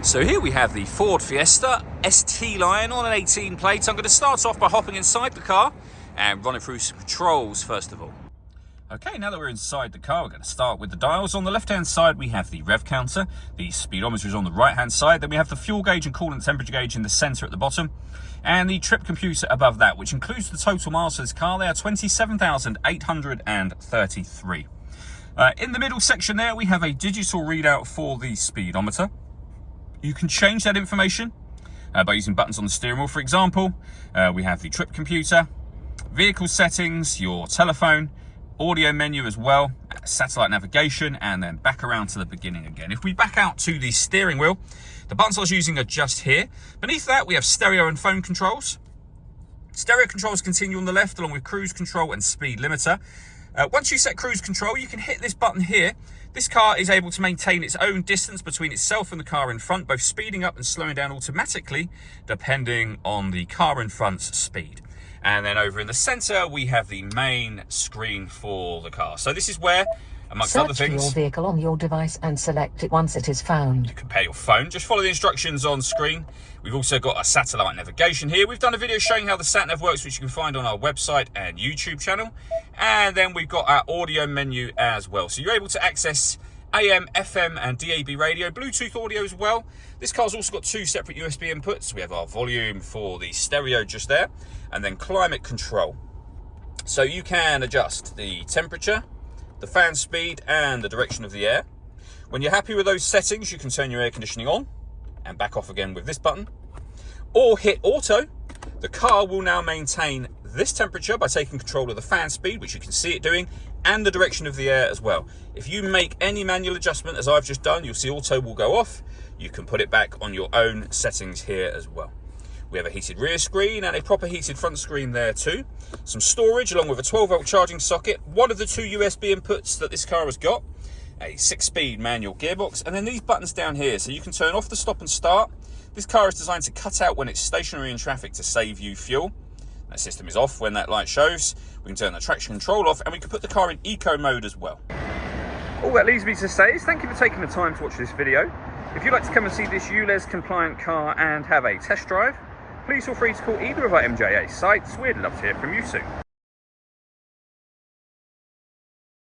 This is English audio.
So here we have the Ford Fiesta ST line on an 18 plate. I'm going to start off by hopping inside the car and running through some controls first of all. Okay, now that we're inside the car, we're going to start with the dials. On the left-hand side, we have the rev counter. The speedometer is on the right-hand side. Then we have the fuel gauge and coolant temperature gauge in the centre at the bottom. And the trip computer above that, which includes the total miles for this car. They are 27,833. In the middle section there, we have a digital readout for the speedometer. You can change that information by using buttons on the steering wheel. For example, we have the trip computer, vehicle settings, your telephone, audio menu as well, satellite navigation, and then back around to the beginning again. If we back out to the steering wheel, the buttons I was using are just here. Beneath that, we have stereo and phone controls. Stereo controls continue on the left, along with cruise control and speed limiter. Once you set cruise control, you can hit this button here. This car is able to maintain its own distance between itself and the car in front, both speeding up and slowing down automatically, depending on the car in front's speed. And then over in the center, we have the main screen for the car. So this is where, amongst other things, search for your vehicle on your device and select it once it is found. You can pair your phone. Just follow the instructions on screen. We've also got a satellite navigation here. We've done a video showing how the sat-nav works, which you can find on our website and YouTube channel. And then we've got our audio menu as well. So you're able to access AM, FM and DAB radio, Bluetooth audio as well. This car's also got two separate USB inputs. We have our volume for the stereo just there, and then climate control. So you can adjust the temperature, the fan speed and the direction of the air. When you're happy with those settings, you can turn your air conditioning on and back off again with this button, or hit auto. The car will now maintain this temperature by taking control of the fan speed, which you can see it doing, and the direction of the air as well. If you make any manual adjustment, as I've just done, you'll see auto will go off. You can put it back on your own settings here as well. We have a heated rear screen and a proper heated front screen there too. Some storage along with a 12-volt charging socket, one of the two USB inputs that this car has got, a 6-speed manual gearbox, and then these buttons down here. So you can turn off the stop and start. This car is designed to cut out when it's stationary in traffic to save you fuel. That system is off when that light shows. We can turn the traction control off, and we can put the car in eco mode as well. All that leaves me to say is thank you for taking the time to watch this video. If you'd like to come and see this ULEZ compliant car and have a test drive, please feel free to call either of our MJA sites. We'd love to hear from you soon.